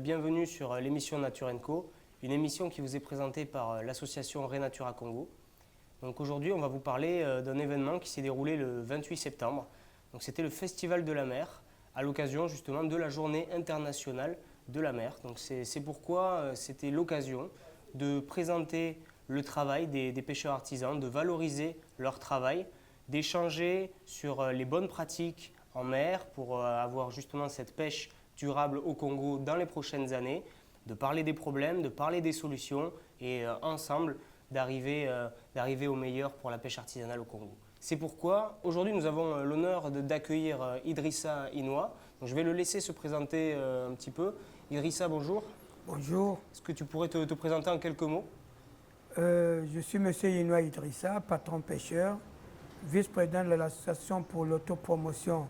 bienvenue sur l'émission Nature & Co, une émission qui vous est présentée par l'association Renatura Congo. Donc aujourd'hui, on va vous parler d'un événement qui s'est déroulé le 28 septembre. Donc c'était le Festival de la mer, à l'occasion justement de la Journée internationale de la mer. Donc c'est pourquoi c'était l'occasion de présenter le travail des pêcheurs artisans, de valoriser leur travail, d'échanger sur les bonnes pratiques en mer pour avoir justement cette pêche durable au Congo dans les prochaines années, de parler des problèmes, de parler des solutions et ensemble d'arriver au meilleur pour la pêche artisanale au Congo. C'est pourquoi aujourd'hui nous avons l'honneur d'accueillir Idrissa Inouye. Donc, je vais le laisser se présenter un petit peu. Idrissa, bonjour. Bonjour. Est-ce que tu pourrais te présenter en quelques mots? Je suis M. Inouye Idrissa, patron pêcheur, vice-président de l'association pour l'autopromotion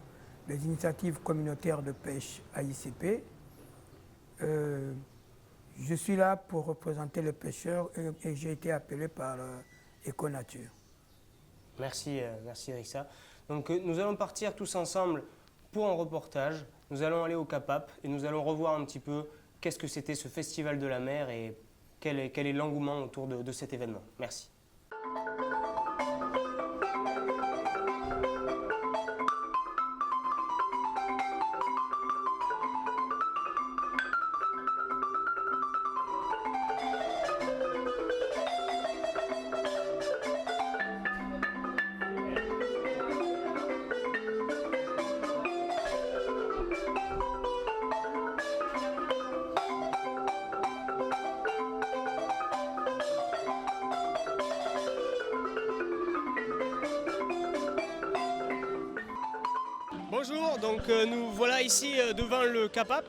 des initiatives communautaires de pêche AICP. Je suis là pour représenter les pêcheurs et j'ai été appelé par Econature. Merci Idrissa. Donc nous allons partir tous ensemble pour un reportage. Nous allons aller au Cap-Ap et nous allons revoir un petit peu qu'est-ce que c'était ce Festival de la mer et quel est l'engouement autour de cet événement. Merci. Bonjour, donc nous voilà ici devant le Cap-Ap.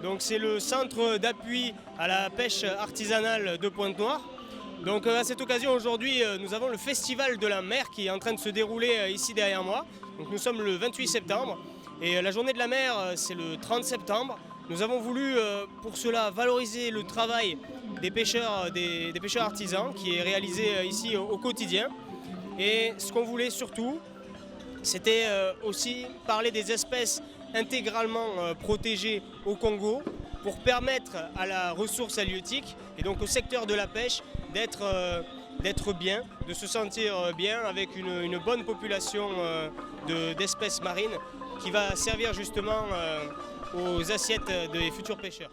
Donc c'est le centre d'appui à la pêche artisanale de Pointe-Noire. Donc à cette occasion aujourd'hui nous avons le Festival de la mer qui est en train de se dérouler ici derrière moi. Donc nous sommes le 28 septembre et la journée de la mer c'est le 30 septembre. Nous avons voulu pour cela valoriser le travail des pêcheurs artisans qui est réalisé ici au quotidien. Et ce qu'on voulait surtout, c'était aussi parler des espèces intégralement protégées au Congo pour permettre à la ressource halieutique et donc au secteur de la pêche d'être bien, de se sentir bien avec une bonne population d'espèces marines qui va servir justement aux assiettes des futurs pêcheurs.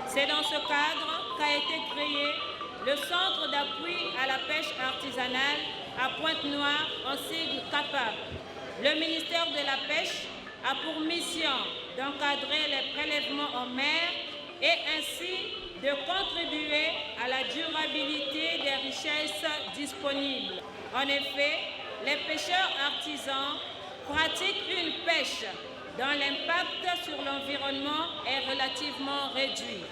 C'est dans ce cadre qu'a été créé le Centre d'appui à la pêche artisanale à Pointe-Noire, en sigle Cap-Ap. Le ministère de la Pêche a pour mission d'encadrer les prélèvements en mer et ainsi de contribuer à la durabilité des richesses disponibles. En effet, les pêcheurs artisans pratiquent une pêche dont l'impact sur l'environnement est relativement réduit.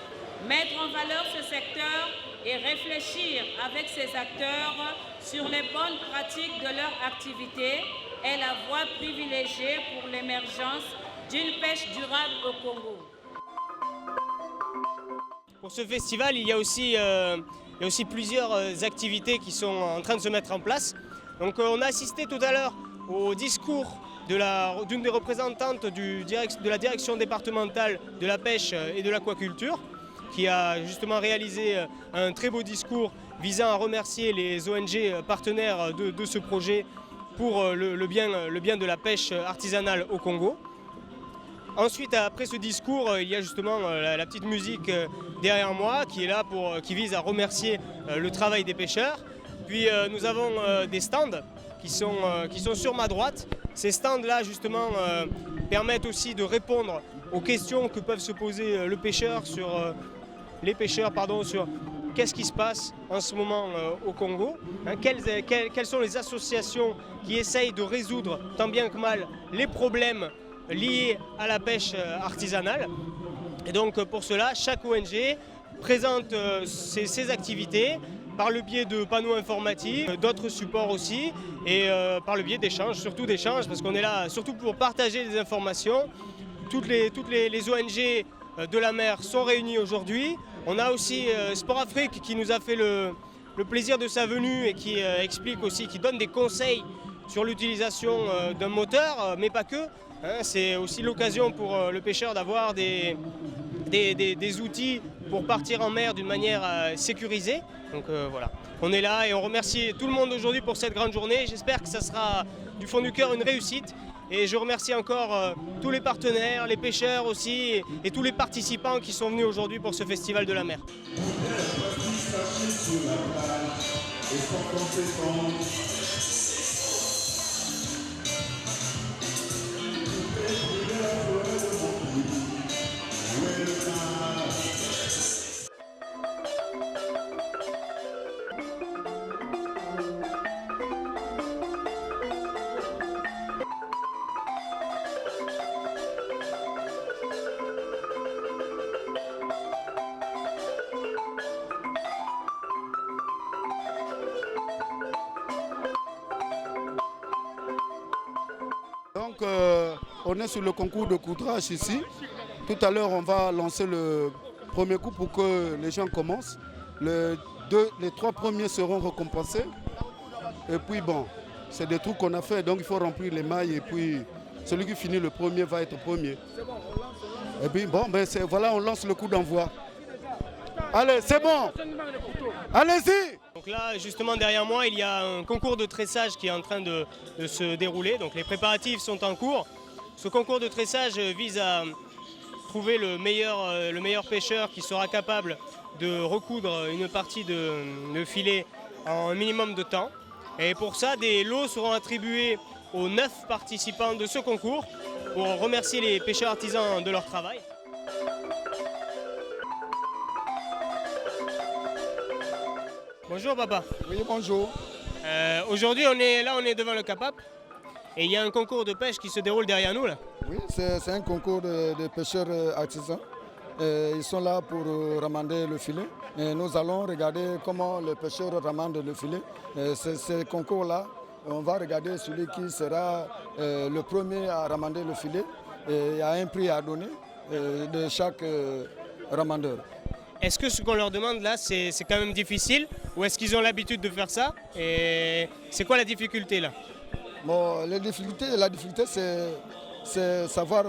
Mettre en valeur ce secteur et réfléchir avec ces acteurs sur les bonnes pratiques de leur activité est la voie privilégiée pour l'émergence d'une pêche durable au Congo. Pour ce festival, il y a aussi plusieurs activités qui sont en train de se mettre en place. Donc on a assisté tout à l'heure au discours d'une des représentantes de la direction départementale de la pêche et de l'aquaculture, qui a justement réalisé un très beau discours visant à remercier les ONG partenaires de ce projet pour le bien de la pêche artisanale au Congo. Ensuite, après ce discours, il y a justement la petite musique derrière moi qui est là qui vise à remercier le travail des pêcheurs. Puis nous avons des stands qui sont sur ma droite. Ces stands-là, justement, permettent aussi de répondre aux questions que peuvent se poser les pêcheurs sur qu'est-ce qui se passe en ce moment au Congo, quelles sont les associations qui essayent de résoudre tant bien que mal les problèmes liés à la pêche artisanale. Et donc pour cela, chaque ONG présente ses activités par le biais de panneaux informatifs, d'autres supports aussi, et par le biais d'échanges, surtout d'échanges, parce qu'on est là surtout pour partager des informations. Toutes les ONG de la mer sont réunies aujourd'hui. On a aussi Sport Afrique qui nous a fait le plaisir de sa venue et qui explique aussi, qui donne des conseils sur l'utilisation d'un moteur, mais pas que. C'est aussi l'occasion pour le pêcheur d'avoir des outils pour partir en mer d'une manière sécurisée. Donc voilà, on est là et on remercie tout le monde aujourd'hui pour cette grande journée. J'espère que ça sera du fond du cœur une réussite. Et je remercie encore tous les partenaires, les pêcheurs aussi et tous les participants qui sont venus aujourd'hui pour ce festival de la mer. Donc on est sur le concours de coudrage ici. Tout à l'heure on va lancer le premier coup pour que les gens commencent. Les 3 premiers seront récompensés. Et puis bon, c'est des trucs qu'on a fait, donc il faut remplir les mailles et puis celui qui finit le premier va être premier. Et puis bon, ben voilà, on lance le coup d'envoi. Allez, c'est bon. Allez-y. Donc là, justement derrière moi, il y a un concours de tressage qui est en train de se dérouler. Donc les préparatifs sont en cours. Ce concours de tressage vise à trouver le meilleur pêcheur qui sera capable de recoudre une partie de filet en un minimum de temps. Et pour ça, des lots seront attribués aux 9 participants de ce concours pour remercier les pêcheurs artisans de leur travail. Bonjour papa. Oui, bonjour. Aujourd'hui on est devant le Capap et il y a un concours de pêche qui se déroule derrière nous là. Oui, c'est un concours de pêcheurs artisans. Ils sont là pour ramader le filet. Et nous allons regarder comment les pêcheurs ramandent le filet. Ce concours-là, on va regarder celui qui sera le premier à ramader le filet. Et il y a un prix à donner de chaque ramandeur. Est-ce que ce qu'on leur demande là, c'est quand même difficile ou est-ce qu'ils ont l'habitude de faire ça? Et c'est quoi la difficulté là? Bon, la difficulté c'est savoir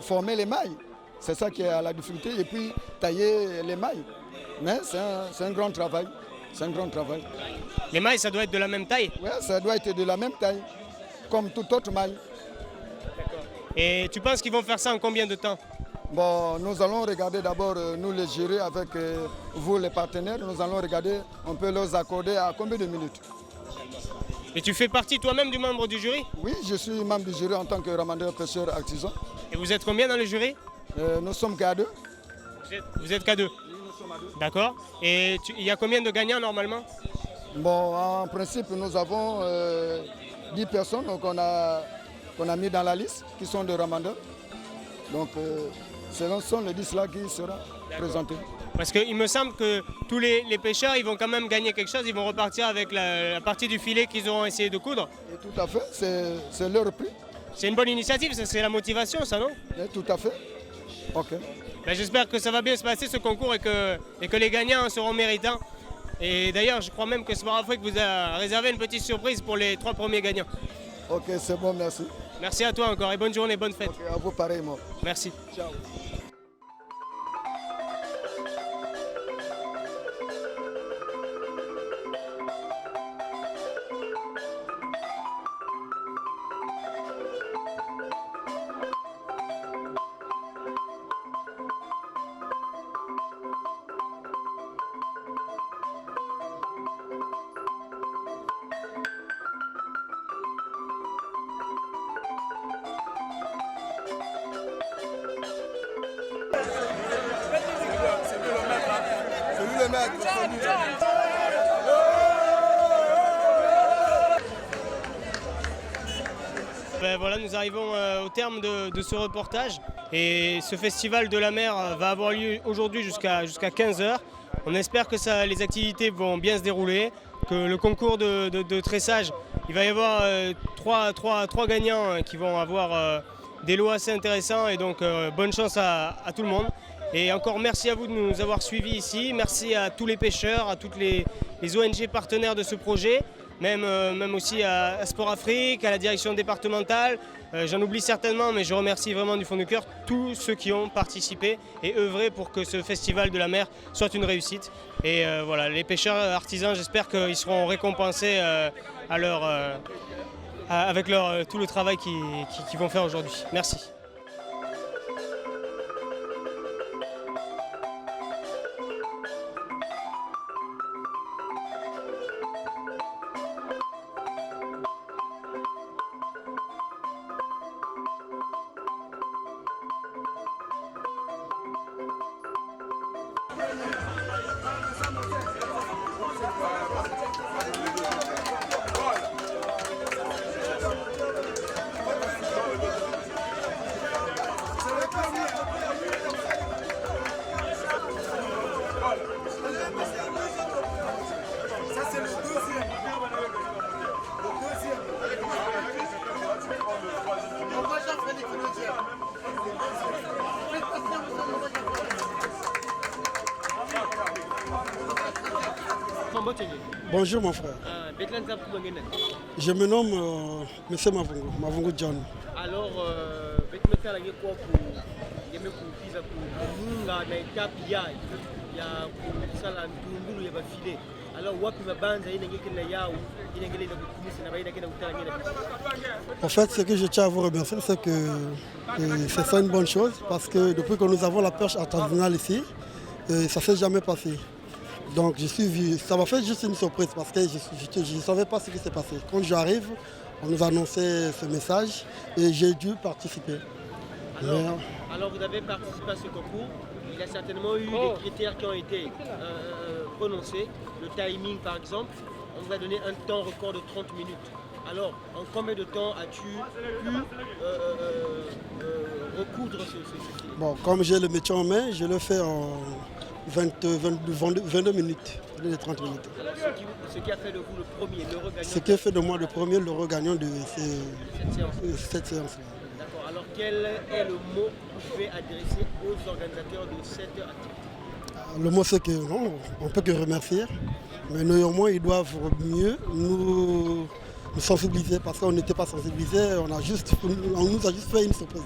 former les mailles. C'est ça qui est la difficulté. Et puis tailler les mailles. Mais c'est un grand travail. C'est un grand travail. Les mailles, ça doit être de la même taille? Oui, ça doit être de la même taille, comme toute autre maille. Et tu penses qu'ils vont faire ça en combien de temps? Bon, nous allons regarder d'abord, nous les jurés avec vous les partenaires, nous allons regarder, on peut leur accorder à combien de minutes. Et tu fais partie toi-même du membre du jury? Oui, je suis membre du jury en tant que ramadeur pêcheur artisan. Et vous êtes combien dans le jury? Nous sommes qu'à 2. Vous êtes qu'à 2? Oui, nous sommes à 2. D'accord. Et il y a combien de gagnants normalement? Bon, en principe, nous avons 10 personnes qu'on a mis dans la liste qui sont des ramadeurs. Donc, ce sont les 10 là qui seront présentés. Parce qu'il me semble que tous les pêcheurs, ils vont quand même gagner quelque chose, ils vont repartir avec la partie du filet qu'ils auront essayé de coudre. Et tout à fait, c'est leur prix. C'est une bonne initiative, c'est la motivation ça, non? Et tout à fait. Ok. Ben, j'espère que ça va bien se passer ce concours et que les gagnants seront méritants. Et d'ailleurs, je crois même que Sport Afrique vous a réservé une petite surprise pour les 3 premiers gagnants. Ok, c'est bon, merci. Merci à toi encore et bonne journée, bonne fête. Ok, à vous pareillement. Merci. Ciao. Ben voilà, nous arrivons au terme de ce reportage et ce festival de la mer va avoir lieu aujourd'hui jusqu'à 15h. On espère que les activités vont bien se dérouler, que le concours de tressage, il va y avoir trois gagnants qui vont avoir des lots assez intéressants et donc bonne chance à tout le monde. Et encore merci à vous de nous avoir suivis ici. Merci à tous les pêcheurs, à toutes les ONG partenaires de ce projet, même aussi à Sport Afrique, à la direction départementale. J'en oublie certainement, mais je remercie vraiment du fond du cœur tous ceux qui ont participé et œuvré pour que ce festival de la mer soit une réussite. Et voilà, les pêcheurs artisans, j'espère qu'ils seront récompensés avec tout le travail qu'ils vont faire aujourd'hui. Merci. Bonjour mon frère. Je me nomme M. Mavungu John. Alors, En fait, ce que je tiens à vous remercier, c'est que c'est ça une bonne chose, parce que depuis que nous avons la pêche artisanale ici, ça ne s'est jamais passé. Donc ça m'a fait juste une surprise parce que je ne savais pas ce qui s'est passé. Quand j'arrive, on nous a annoncé ce message et j'ai dû participer. Alors vous avez participé à ce concours, il y a certainement eu des critères qui ont été prononcés. Le timing par exemple, on vous a donné un temps record de 30 minutes. Alors, en combien de temps as-tu pu recoudre ce filet? Bon, comme j'ai le métier en main, je le fais en 22 minutes, 30 minutes. Alors, ce qui a fait de vous le premier, l'heureux gagnant? Ce qui a fait de moi le premier, l'heureux gagnant de cette séance-là. D'accord. Alors, quel est le mot que vous pouvez adresser aux organisateurs de cette activité? Le mot, c'est que non, on ne peut que remercier, mais néanmoins, ils doivent mieux nous sensibiliser parce qu'on n'était pas sensibilisés, on nous a juste fait une surprise.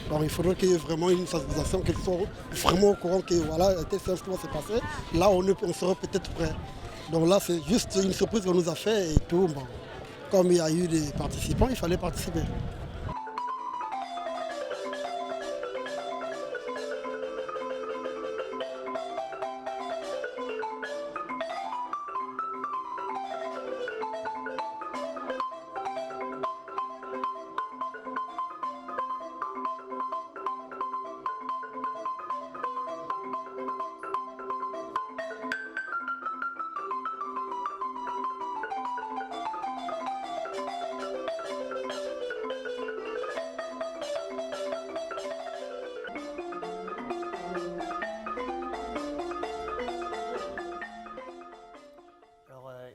Alors il faudrait qu'il y ait vraiment une sensibilisation, qu'ils soient vraiment au courant que voilà, tel séance qui va se passer, là on sera peut-être prêt. Donc là c'est juste une surprise qu'on nous a fait et tout. Bon, comme il y a eu des participants, il fallait participer.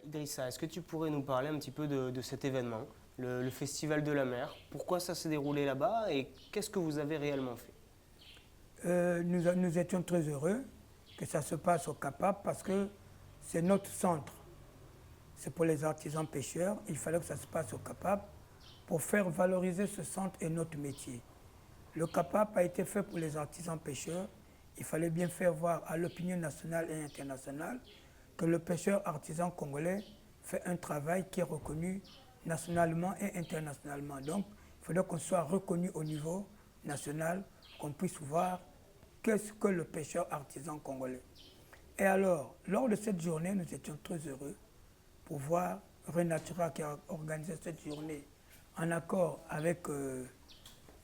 Idrissa, est-ce que tu pourrais nous parler un petit peu de cet événement, le Festival de la mer? Pourquoi ça s'est déroulé là-bas et qu'est-ce que vous avez réellement fait? Nous étions très heureux que ça se passe au CAPAP parce que c'est notre centre. C'est pour les artisans pêcheurs. Il fallait que ça se passe au CAPAP pour faire valoriser ce centre et notre métier. Le CAPAP a été fait pour les artisans pêcheurs. Il fallait bien faire voir à l'opinion nationale et internationale que le pêcheur artisan congolais fait un travail qui est reconnu nationalement et internationalement. Donc, il faudrait qu'on soit reconnu au niveau national, qu'on puisse voir qu'est-ce que le pêcheur artisan congolais. Et alors, lors de cette journée, nous étions très heureux pour voir Renatura qui a organisé cette journée en accord avec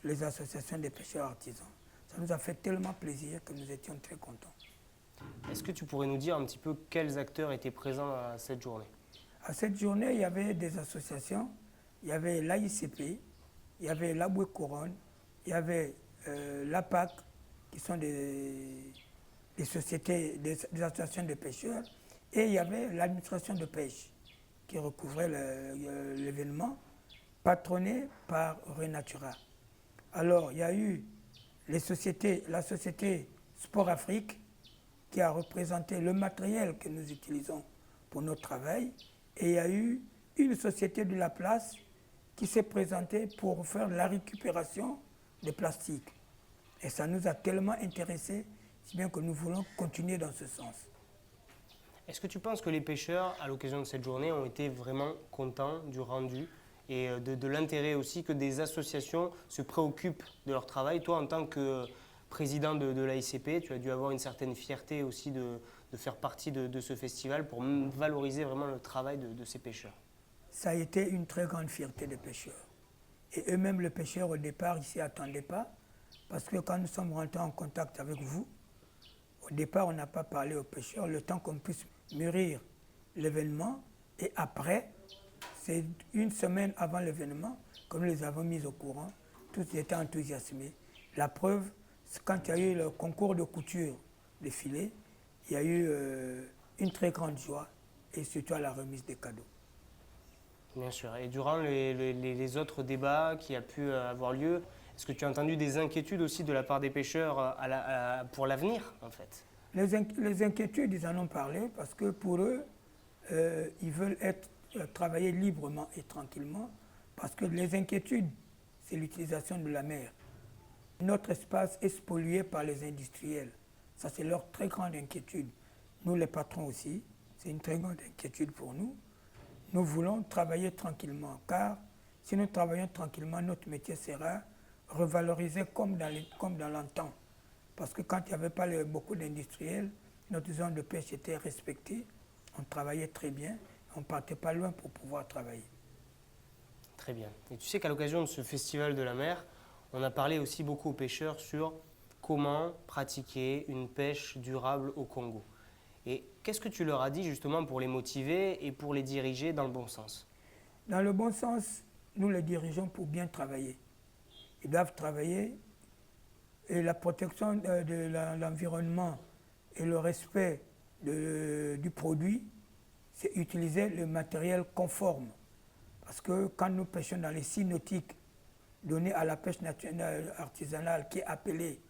les associations des pêcheurs artisans. Ça nous a fait tellement plaisir que nous étions très contents. Est-ce que tu pourrais nous dire un petit peu quels acteurs étaient présents à cette journée? À cette journée, il y avait des associations, il y avait l'AICP, il y avait l'Aboué Couronne, il y avait l'APAC, qui sont des sociétés, des associations de pêcheurs, et il y avait l'administration de pêche qui recouvrait l'événement, patronné par Renatura. Alors, il y a eu la société Sport Afrique, qui a représenté le matériel que nous utilisons pour notre travail. Et il y a eu une société de la place qui s'est présentée pour faire la récupération des plastiques. Et ça nous a tellement intéressés, si bien que nous voulons continuer dans ce sens. Est-ce que tu penses que les pêcheurs, à l'occasion de cette journée, ont été vraiment contents du rendu et de l'intérêt aussi que des associations se préoccupent de leur travail? Toi, en tant que président de l'AICP, tu as dû avoir une certaine fierté aussi de faire partie de ce festival pour valoriser vraiment le travail de ces pêcheurs. Ça a été une très grande fierté des pêcheurs. Et eux-mêmes, les pêcheurs, au départ, ils ne s'y attendaient pas, parce que quand nous sommes rentrés en contact avec vous, au départ, on n'a pas parlé aux pêcheurs, le temps qu'on puisse mûrir l'événement. Et après, c'est une semaine avant l'événement, que nous les avons mis au courant, tous étaient enthousiasmés. La preuve, c'est quand il y a eu le concours de couture des filets, il y a eu une très grande joie, et surtout à la remise des cadeaux. Bien sûr. Et durant les autres débats qui a pu avoir lieu, est-ce que tu as entendu des inquiétudes aussi de la part des pêcheurs pour l'avenir, en fait? Les inquiétudes, ils en ont parlé parce que pour eux, ils veulent travailler librement et tranquillement parce que les inquiétudes, c'est l'utilisation de la mer. Notre espace est spolié par les industriels. Ça, c'est leur très grande inquiétude. Nous, les patrons aussi, c'est une très grande inquiétude pour nous. Nous voulons travailler tranquillement, car si nous travaillons tranquillement, notre métier sera revalorisé comme dans l'antan. Parce que quand il n'y avait pas beaucoup d'industriels, notre zone de pêche était respectée, on travaillait très bien, on ne partait pas loin pour pouvoir travailler. Très bien. Et tu sais qu'à l'occasion de ce festival de la mer, on a parlé aussi beaucoup aux pêcheurs sur comment pratiquer une pêche durable au Congo. Et qu'est-ce que tu leur as dit justement pour les motiver et pour les diriger dans le bon sens? Dans le bon sens, nous les dirigeons pour bien travailler. Ils doivent travailler et la protection de l'environnement et le respect du produit, c'est utiliser le matériel conforme. Parce que quand nous pêchons dans les sites nautiques donnés à la pêche nationale artisanale qui est appelée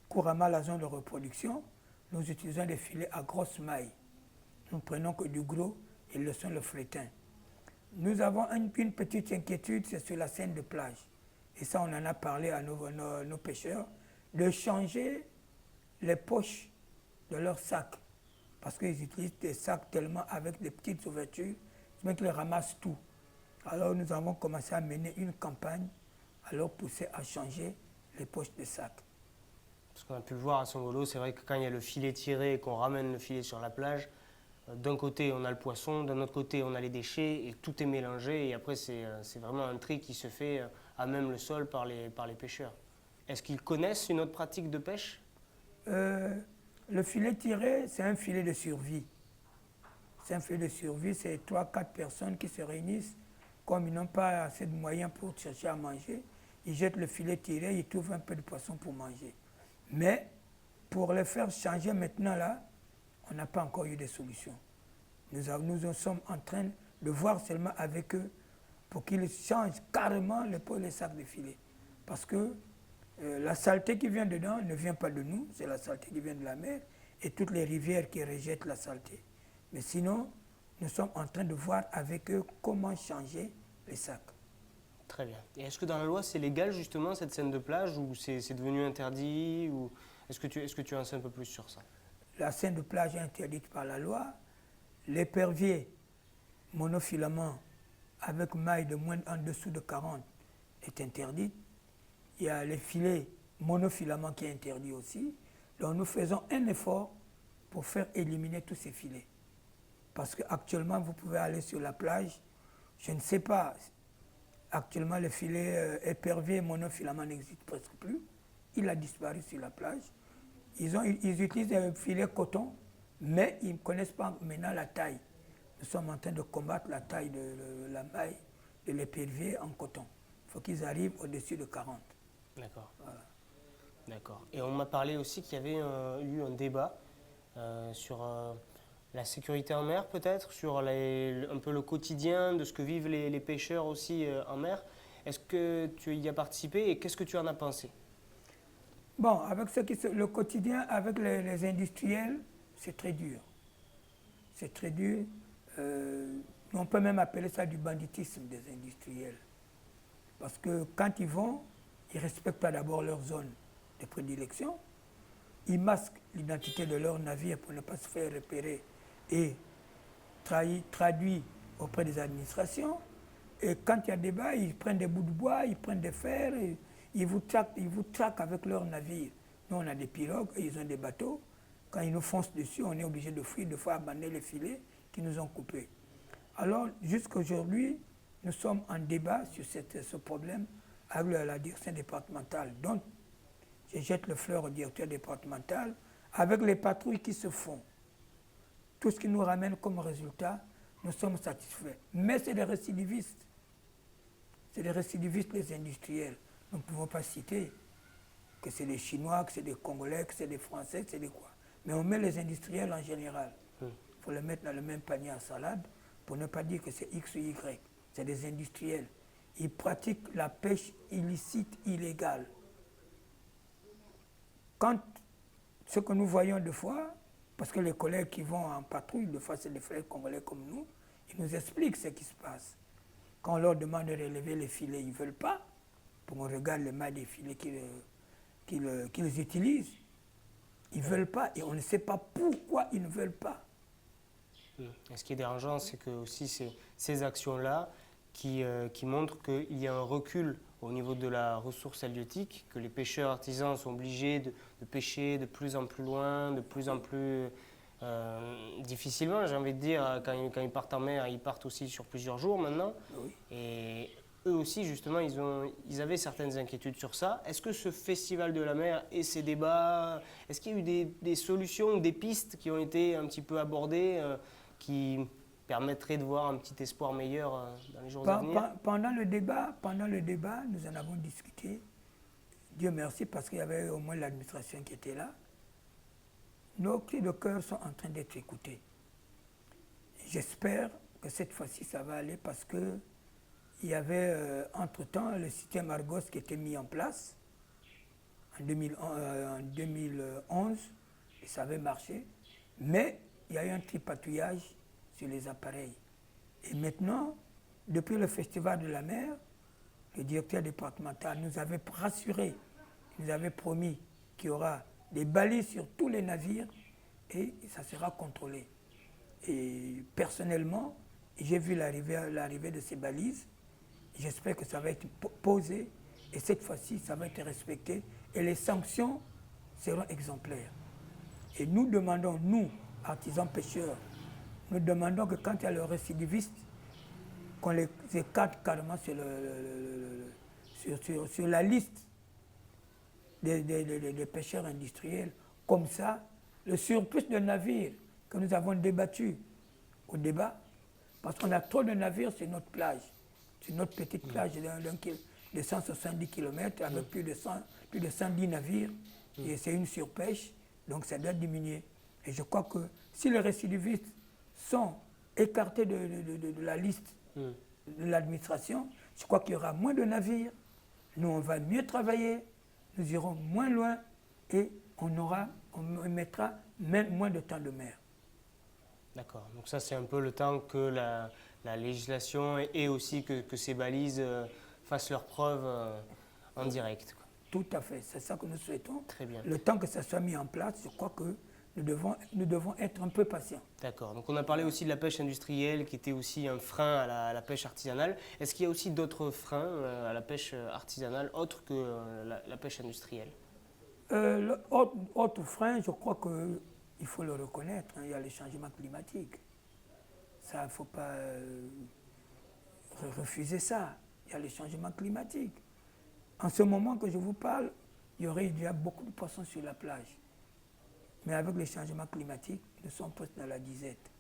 couramment la zone de reproduction, nous utilisons des filets à grosse maille. Nous ne prenons que du gros et laissons le flétin. Nous avons une petite inquiétude, c'est sur la scène de plage. Et ça, on en a parlé à nos pêcheurs, de changer les poches de leurs sacs. Parce qu'ils utilisent des sacs tellement avec des petites ouvertures, c'est qu'ils ramassent tout. Alors nous avons commencé à mener une campagne, à leur pousser à changer les poches de sacs. Parce qu'on a pu le voir à Songolo, c'est vrai que quand il y a le filet tiré et qu'on ramène le filet sur la plage, d'un côté on a le poisson, d'un autre côté on a les déchets et tout est mélangé et après c'est vraiment un tri qui se fait à même le sol par les pêcheurs. Est-ce qu'ils connaissent une autre pratique de pêche? Le filet tiré, c'est un filet de survie. C'est un filet de survie, c'est 3-4 personnes qui se réunissent. Comme ils n'ont pas assez de moyens pour chercher à manger, ils jettent le filet tiré, ils trouvent un peu de poisson pour manger. Mais pour les faire changer maintenant là, on n'a pas encore eu de solution. Nous sommes en train de voir seulement avec eux pour qu'ils changent carrément les sacs de filet. Parce que la saleté qui vient dedans ne vient pas de nous, c'est la saleté qui vient de la mer et toutes les rivières qui rejettent la saleté. Mais sinon, nous sommes en train de voir avec eux comment changer les sacs. Très bien. Et est-ce que dans la loi, c'est légal justement cette scène de plage ou c'est devenu interdit ou est-ce que tu en sais un peu plus sur ça? La scène de plage est interdite par la loi. L'épervier monofilament avec maille de moins en dessous de 40 est interdite. Il y a les filets monofilaments qui est interdit aussi. Donc nous faisons un effort pour faire éliminer tous ces filets. Parce qu'actuellement, vous pouvez aller sur la plage, je ne sais pas, actuellement le filet épervier monofilament n'existe presque plus. Il a disparu sur la plage. Ils utilisent un filet coton, mais ils ne connaissent pas maintenant la taille. Nous sommes en train de combattre la taille de la maille de l'épervier en coton. Il faut qu'ils arrivent au-dessus de 40. D'accord. Voilà. D'accord. Et on m'a parlé aussi qu'il y avait eu un débat sur la sécurité en mer peut-être, sur un peu le quotidien de ce que vivent les pêcheurs aussi en mer. Est-ce que tu y as participé et qu'est-ce que tu en as pensé? Bon, avec le quotidien avec les industriels, c'est très dur. C'est très dur. On peut même appeler ça du banditisme des industriels. Parce que quand ils vont, ils ne respectent pas d'abord leur zone de prédilection. Ils masquent l'identité de leur navire pour ne pas se faire repérer et traduit auprès des administrations. Et quand il y a débat, ils prennent des bouts de bois, ils prennent des fers, et ils vous traquent avec leur navire. Nous, on a des pirogues et ils ont des bateaux. Quand ils nous foncent dessus, on est obligé de fuir, de fois abandonner les filets qui nous ont coupés. Alors, jusqu'à aujourd'hui, nous sommes en débat sur ce problème avec la direction départementale. Donc, je jette le fleur au directeur départemental avec les patrouilles qui se font. Tout ce qui nous ramène comme résultat, nous sommes satisfaits. Mais c'est des récidivistes. C'est des récidivistes, les industriels. Nous ne pouvons pas citer que c'est des Chinois, que c'est des Congolais, que c'est des Français, que c'est des quoi. Mais on met les industriels en général. Il faut les mettre dans le même panier à salade pour ne pas dire que c'est X ou Y. C'est des industriels. Ils pratiquent la pêche illicite, illégale. Quand ce que nous voyons des fois, parce que les collègues qui vont en patrouille, des fois c'est des frères congolais comme nous, ils nous expliquent ce qui se passe. Quand on leur demande de relever les filets, ils ne veulent pas. Pour qu'on regarde les mailles des filets qu'ils utilisent. Ils ne veulent pas et on ne sait pas pourquoi ils ne veulent pas. Et ce qui est dérangeant, c'est que aussi ces actions-là qui montrent qu'il y a un recul au niveau de la ressource halieutique, que les pêcheurs artisans sont obligés de pêcher de plus en plus loin, de plus en plus difficilement, j'ai envie de dire. Quand ils partent en mer, ils partent aussi sur plusieurs jours maintenant. Oui. Et eux aussi, justement, ils avaient certaines inquiétudes sur ça. Est-ce que ce festival de la mer et ces débats, est-ce qu'il y a eu des solutions ou des pistes qui ont été un petit peu abordées qui permettraient de voir un petit espoir meilleur dans les jours à venir? Pendant le débat, nous en avons discuté. Dieu merci, parce qu'il y avait au moins l'administration qui était là. Nos cris de cœur sont en train d'être écoutés. J'espère que cette fois-ci, ça va aller parce que il y avait entre-temps le système Argos qui était mis en place en 2011 et ça avait marché. Mais il y a eu un tripatouillage sur les appareils. Et maintenant, depuis le Festival de la mer, le directeur départemental nous avait rassuré, nous avait promis qu'il y aura des balises sur tous les navires et ça sera contrôlé. Et personnellement, j'ai vu l'arrivée de ces balises. J'espère que ça va être posé et cette fois-ci, ça va être respecté et les sanctions seront exemplaires. Et nous demandons, nous, artisans pêcheurs, nous demandons que quand il y a le récidiviste, qu'on les écarte carrément sur la liste des pêcheurs industriels. Comme ça, le surplus de navires que nous avons débattu au débat, parce qu'on a trop de navires sur notre plage, sur notre petite plage de 170 km avec plus de 110 navires, et c'est une surpêche, donc ça doit diminuer. Et je crois que si les récidivistes sont écartés de la liste de l'administration, je crois qu'il y aura moins de navires, nous on va mieux travailler, nous irons moins loin et on mettra même moins de temps de mer. D'accord, donc ça c'est un peu le temps que la législation et aussi que ces balises fassent leurs preuves en direct. Tout à fait, c'est ça que nous souhaitons. Très bien. Le temps que ça soit mis en place, je crois que nous devons être un peu patients. D'accord, donc on a parlé aussi de la pêche industrielle qui était aussi un frein à la pêche artisanale. Est-ce qu'il y a aussi d'autres freins à la pêche artisanale autres que la pêche industrielle? Autre frein, je crois qu'il faut le reconnaître, il y a le changement climatique. Ça, il ne faut pas refuser ça. Il y a le changement climatique. En ce moment que je vous parle, il y aurait déjà beaucoup de poissons sur la plage. Mais avec les changements climatiques, nous sommes presque dans la disette.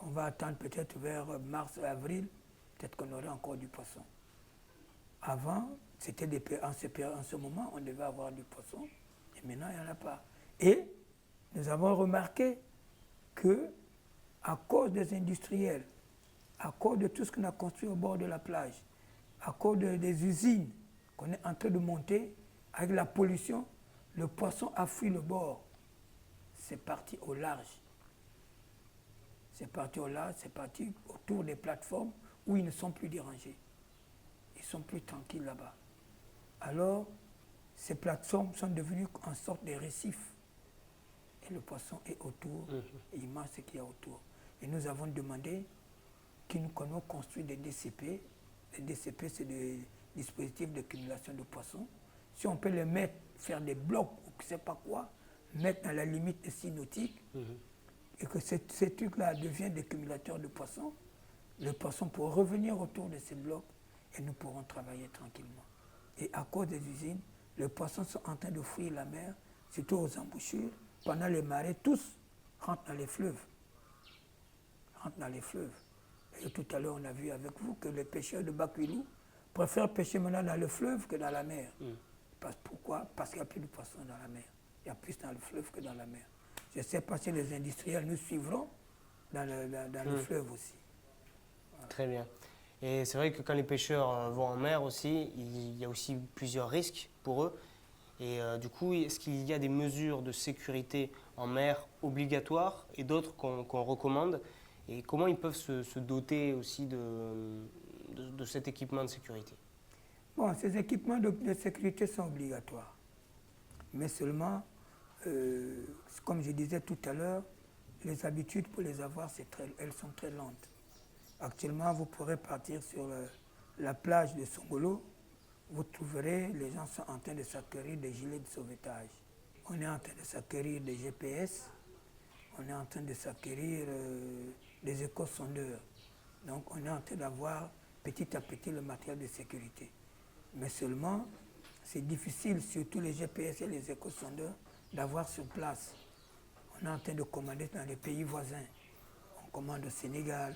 On va attendre peut-être vers mars, avril, peut-être qu'on aurait encore du poisson. Avant, c'était en ce moment, on devait avoir du poisson, et maintenant, il n'y en a pas. Et nous avons remarqué que, à cause des industriels, à cause de tout ce qu'on a construit au bord de la plage, à cause des usines qu'on est en train de monter, Avec la pollution, le poisson a fui le bord. C'est parti au large. C'est parti au large, c'est parti autour des plateformes où ils ne sont plus dérangés. Ils sont plus tranquilles là-bas. Alors, ces plateformes sont devenues en sorte de récifs. Et le poisson est autour, et il mange ce qu'il y a autour. Et nous avons demandé qu'on construise des DCP. Les DCP, c'est des dispositifs d'accumulation de poissons. Si on peut les mettre, faire des blocs ou je ne sais pas quoi, mettre dans la limite des signes nautiques, et que ces trucs-là deviennent des cumulateurs de poissons, le poisson pourra revenir autour de ces blocs et nous pourrons travailler tranquillement. Et à cause des usines, les poissons sont en train de fuir la mer, surtout aux embouchures. Pendant les marées, tous rentrent dans les fleuves. Et tout à l'heure, on a vu avec vous que les pêcheurs de Bakwilou préfèrent pêcher maintenant dans le fleuve que dans la mer. Pourquoi? Parce qu'il n'y a plus de poissons dans la mer. Il y a plus dans le fleuve que dans la mer. Je ne sais pas si les industriels nous suivront dans le fleuve aussi. Voilà. Très bien. Et c'est vrai que quand les pêcheurs vont en mer aussi, il y a aussi plusieurs risques pour eux. Et du coup, est-ce qu'il y a des mesures de sécurité en mer obligatoires et d'autres qu'on recommande? Et comment ils peuvent se doter aussi de cet équipement de sécurité? Bon, ces équipements de sécurité sont obligatoires. Mais seulement, comme je disais tout à l'heure, les habitudes pour les avoir, elles sont très lentes. Actuellement, vous pourrez partir sur la plage de Songolo, vous trouverez, les gens sont en train de s'acquérir des gilets de sauvetage. On est en train de s'acquérir des GPS, on est en train de s'acquérir des échosondeurs. Donc on est en train d'avoir petit à petit le matériel de sécurité. Mais seulement, c'est difficile, surtout les GPS et les échosondeurs, d'avoir sur place. On est en train de commander dans les pays voisins. On commande au Sénégal,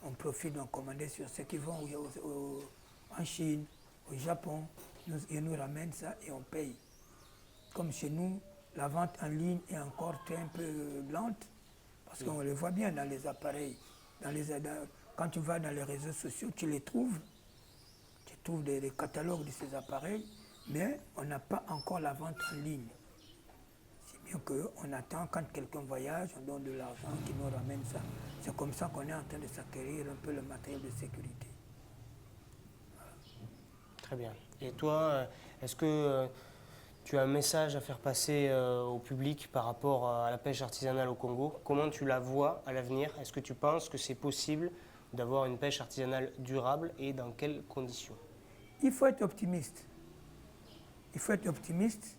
on profite d'en commander sur ceux qui vont en Chine, au Japon, ils nous ramènent ça et on paye. Comme chez nous, la vente en ligne est encore un peu lente, parce qu'on les voit bien dans les appareils. Quand tu vas dans les réseaux sociaux, tu les trouves. Tu trouves des catalogues de ces appareils, mais on n'a pas encore la vente en ligne. C'est bien qu'on attend quand quelqu'un voyage, on donne de l'argent qui nous ramène ça. C'est comme ça qu'on est en train de s'acquérir un peu le matériel de sécurité. Très bien. Et toi, est-ce que tu as un message à faire passer au public par rapport à la pêche artisanale au Congo? Comment tu la vois à l'avenir? Est-ce que tu penses que c'est possible d'avoir une pêche artisanale durable et dans quelles conditions? Il faut être optimiste. Il faut être optimiste.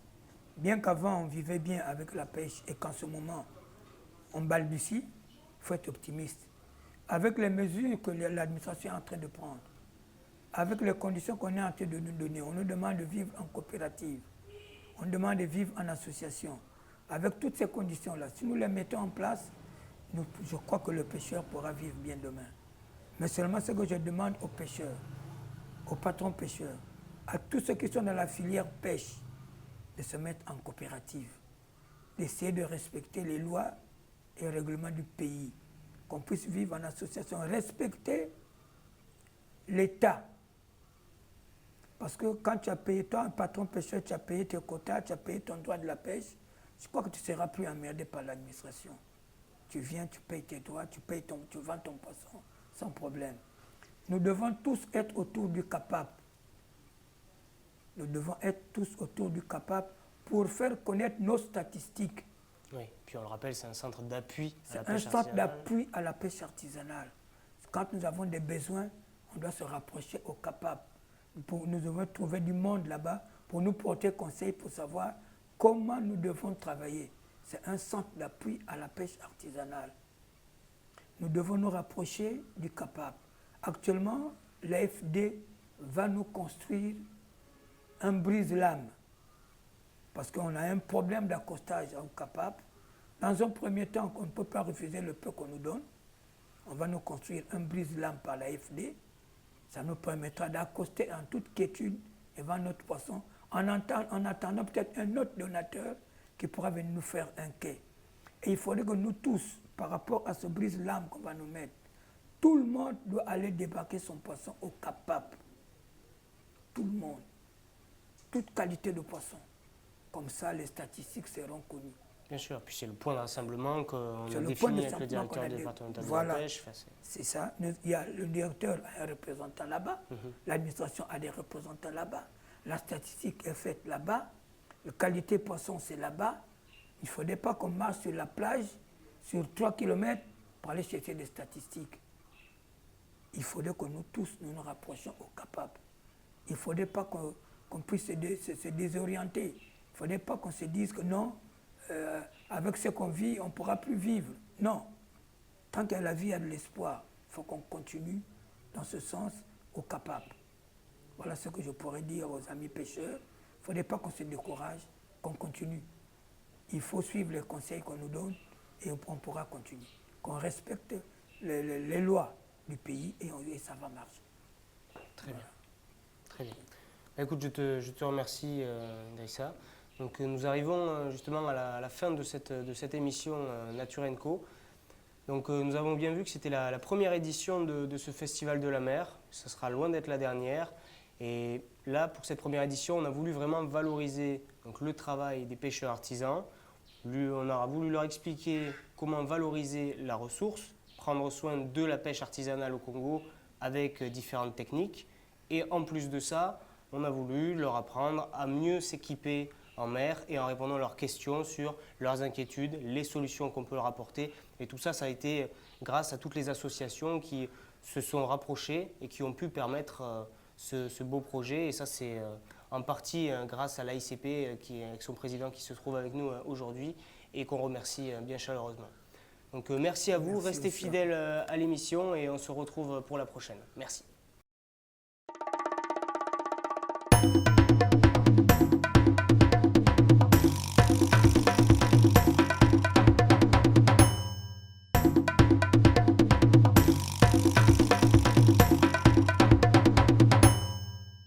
Bien qu'avant on vivait bien avec la pêche et qu'en ce moment on balbutie, il faut être optimiste. Avec les mesures que l'administration est en train de prendre, avec les conditions qu'on est en train de nous donner, on nous demande de vivre en coopérative, on demande de vivre en association. Avec toutes ces conditions-là, si nous les mettons en place, je crois que le pêcheur pourra vivre bien demain. Mais seulement ce que je demande aux pêcheurs, aux patrons pêcheurs, à tous ceux qui sont dans la filière pêche, de se mettre en coopérative, d'essayer de respecter les lois et règlements du pays, qu'on puisse vivre en association, respecter l'État. Parce que quand tu as payé, toi, un patron pêcheur, tu as payé tes quotas, tu as payé ton droit de la pêche, je crois que tu ne seras plus emmerdé par l'administration. Tu viens, tu payes tes droits, tu vends ton poisson sans problème. Nous devons tous être autour du CAPAP. Nous devons être tous autour du CAPAP pour faire connaître nos statistiques. Oui, puis on le rappelle, c'est un centre d'appui à la pêche artisanale. C'est un centre d'appui à la pêche artisanale. Quand nous avons des besoins, on doit se rapprocher au CAPAP. Nous devons trouver du monde là-bas pour nous porter conseil pour savoir comment nous devons travailler. C'est un centre d'appui à la pêche artisanale. Nous devons nous rapprocher du CAPAP. Actuellement, l'AFD va nous construire un brise-lame parce qu'on a un problème d'accostage au CAPAP. Dans un premier temps, on ne peut pas refuser le peu qu'on nous donne. On va nous construire un brise-lame par l'AFD. Ça nous permettra d'accoster en toute quiétude et vendre notre poisson en attendant peut-être un autre donateur qui pourra venir nous faire un quai. Et il faudrait que nous tous, par rapport à ce brise-lame qu'on va nous mettre, tout le monde doit aller débarquer son poisson au CAPAP. Tout le monde. toute qualité de poisson. Comme ça, les statistiques seront connues. Bien sûr, puis c'est le point de rassemblement qu'on a C'est le défini point de avec le rassemblement directeur qu'on a départemental de voilà. la pêche. Enfin, c'est ça. Il y a le directeur a un représentant là-bas, l'administration a des représentants là-bas, la statistique est faite là-bas, la qualité poisson c'est là-bas. Il ne faudrait pas qu'on marche sur la plage, sur 3 km, pour aller chercher des statistiques. Il faudrait que nous tous nous rapprochions au capable. Il ne faudrait pas qu'on puisse se désorienter. Il ne faudrait pas qu'on se dise que non, avec ce qu'on vit, on ne pourra plus vivre. Non. Tant que la vie a de l'espoir, il faut qu'on continue dans ce sens au capable. Voilà ce que je pourrais dire aux amis pêcheurs. Il ne faudrait pas qu'on se décourage, qu'on continue. Il faut suivre les conseils qu'on nous donne et on pourra continuer. Qu'on respecte les lois du pays et ça va marcher. Très bien. Très bien. Écoute, je te remercie, Idrissa. Donc, nous arrivons justement à la fin de cette émission Nature & Co. Donc, nous avons bien vu que c'était la première édition de ce Festival de la mer. Ce sera loin d'être la dernière. Et là, pour cette première édition, on a voulu vraiment valoriser donc, le travail des pêcheurs artisans. On a voulu leur expliquer comment valoriser la ressource, prendre soin de la pêche artisanale au Congo avec différentes techniques. Et en plus de ça, on a voulu leur apprendre à mieux s'équiper en mer et en répondant à leurs questions sur leurs inquiétudes, les solutions qu'on peut leur apporter. Et tout ça, ça a été grâce à toutes les associations qui se sont rapprochées et qui ont pu permettre ce beau projet. Et ça, c'est en partie grâce à l'AICP, avec son président qui se trouve avec nous aujourd'hui et qu'on remercie bien chaleureusement. Donc merci à vous, merci restez aussi. fidèles à l'émission et on se retrouve pour la prochaine. Merci.